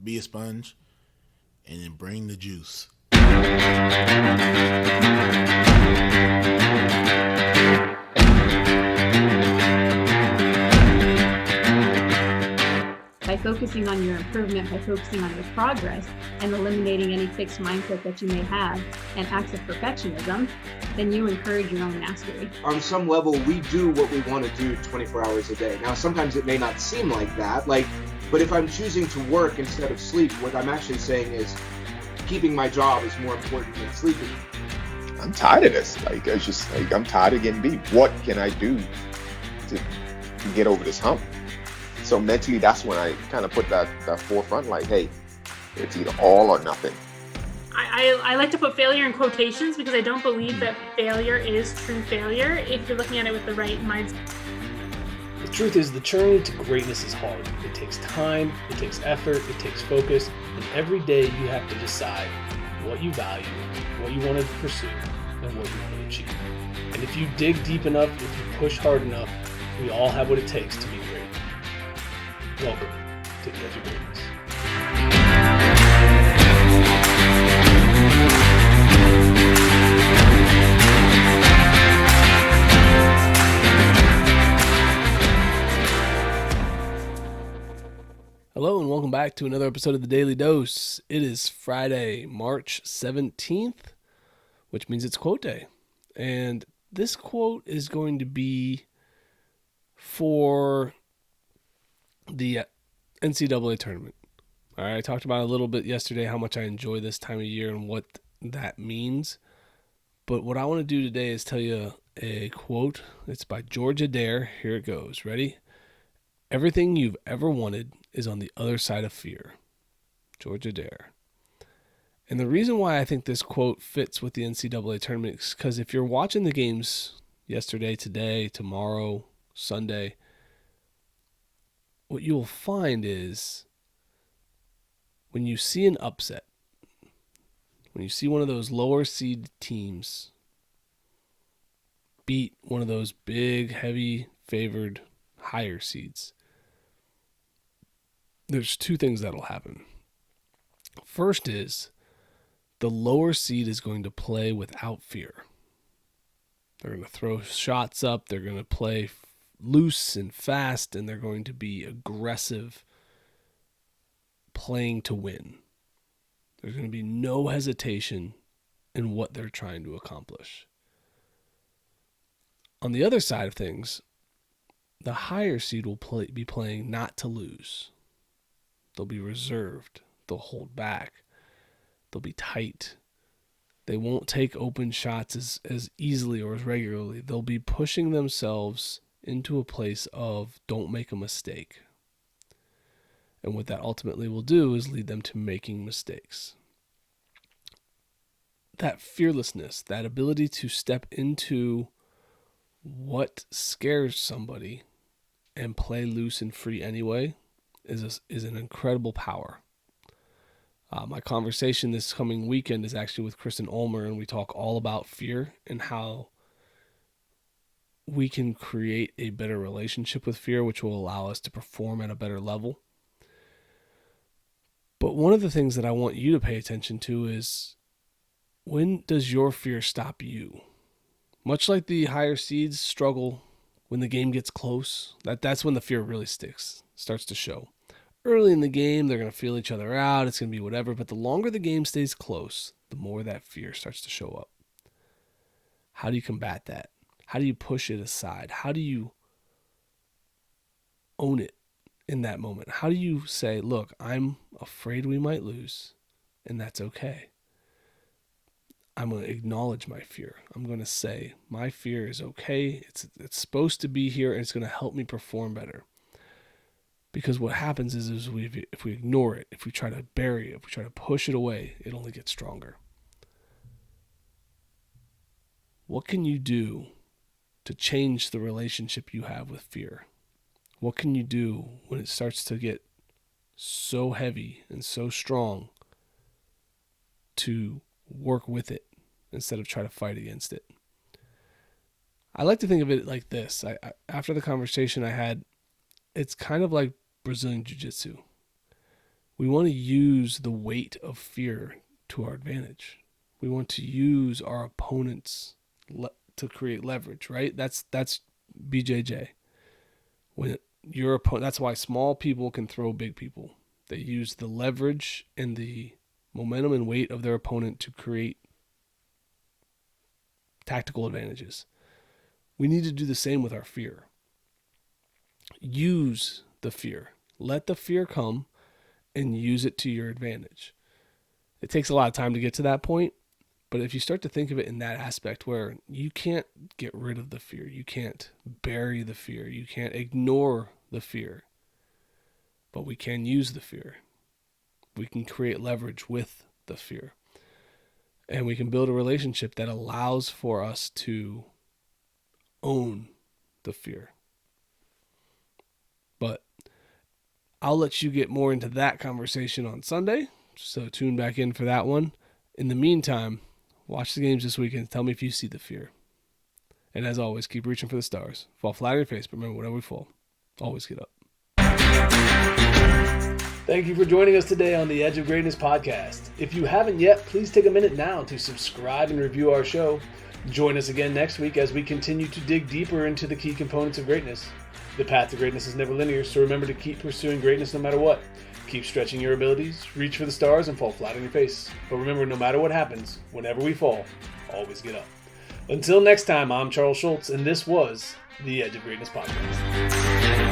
be a sponge, and then bring the juice. By focusing on your improvement, by focusing on your progress, and eliminating any fixed mindset that you may have and acts of perfectionism, then you encourage your own mastery. On some level, we do what we want to do 24 hours a day. Now, sometimes it may not seem like that, but if I'm choosing to work instead of sleep, what I'm actually saying is keeping my job is more important than sleeping. I'm tired of this. I'm tired of getting beat. What can I do to get over this hump? So mentally, that's when I kind of put that forefront, like, hey, it's either all or nothing. I like to put failure in quotations because I don't believe that failure is true failure if you're looking at it with the right mindset. The truth is, the journey to greatness is hard. It takes time, it takes effort, it takes focus, and every day you have to decide what you value, what you want to pursue, and what you want to achieve. And if you dig deep enough, if you push hard enough, we all have what it takes to be great. Welcome to the Edge of Greatness. Hello and welcome back to another episode of the Daily Dose. It is Friday, March 17th, which means it's quote day. And this quote is going to be for the NCAA tournament. All right, I talked about a little bit yesterday how much I enjoy this time of year and what that means. But what I want to do today is tell you a quote. It's by Addair. Here it goes. Ready? Everything you've ever wanted is on the other side of fear. Addair. And the reason why I think this quote fits with the NCAA tournament is because if you're watching the games yesterday, today, tomorrow, Sunday, what you'll find is when you see an upset, when you see one of those lower seed teams beat one of those big, heavy, favored higher seeds, there's two things that'll happen. First is the lower seed is going to play without fear. They're going to throw shots up. They're going to play loose and fast, and they're going to be aggressive, playing to win. There's going to be no hesitation in what they're trying to accomplish. On the other side of things, the higher seed will be playing not to lose. They'll be reserved. They'll hold back. They'll be tight. They won't take open shots as easily or as regularly. They'll be pushing themselves into a place of don't make a mistake. And what that ultimately will do is lead them to making mistakes. That fearlessness, that ability to step into what scares somebody and play loose and free anyway is an incredible power. My conversation this coming weekend is actually with Kristen Ulmer, and we talk all about fear and how we can create a better relationship with fear, which will allow us to perform at a better level. But one of the things that I want you to pay attention to is, when does your fear stop you? Much like the higher seeds struggle when the game gets close, that's when the fear really starts to show. Early in the game, they're going to feel each other out. It's going to be whatever. But the longer the game stays close, the more that fear starts to show up. How do you combat that? How do you push it aside? How do you own it in that moment? How do you say, look, I'm afraid we might lose, and that's okay. I'm going to acknowledge my fear. I'm going to say, my fear is okay. It's supposed to be here, and it's going to help me perform better. Because what happens is if we ignore it, if we try to bury it, if we try to push it away, it only gets stronger. What can you do to change the relationship you have with fear? What can you do when it starts to get so heavy and so strong to work with it instead of try to fight against it? I like to think of it like this. After the conversation I had, it's kind of like Brazilian Jiu-Jitsu. We want to use the weight of fear to our advantage. We want to use our opponents to create leverage, right? That's BJJ. When your opponent, that's why small people can throw big people. They use the leverage and the momentum and weight of their opponent to create tactical advantages. We need to do the same with our fear. Use the fear. Let the fear come and use it to your advantage. It takes a lot of time to get to that point, but if you start to think of it in that aspect where you can't get rid of the fear, you can't bury the fear, you can't ignore the fear, but we can use the fear. We can create leverage with the fear. And we can build a relationship that allows for us to own the fear. But I'll let you get more into that conversation on Sunday, so tune back in for that one. In the meantime, watch the games this weekend. Tell me if you see the fear. And as always, keep reaching for the stars. Fall flat on your face, but remember, whenever we fall, always get up. Thank you for joining us today on the Edge of Greatness podcast. If you haven't yet, please take a minute now to subscribe and review our show. Join us again next week as we continue to dig deeper into the key components of greatness. The path to greatness is never linear, so remember to keep pursuing greatness no matter what. Keep stretching your abilities, reach for the stars, and fall flat on your face. But remember, no matter what happens, whenever we fall, always get up. Until next time, I'm Charles Schultz, and this was the Edge of Greatness podcast.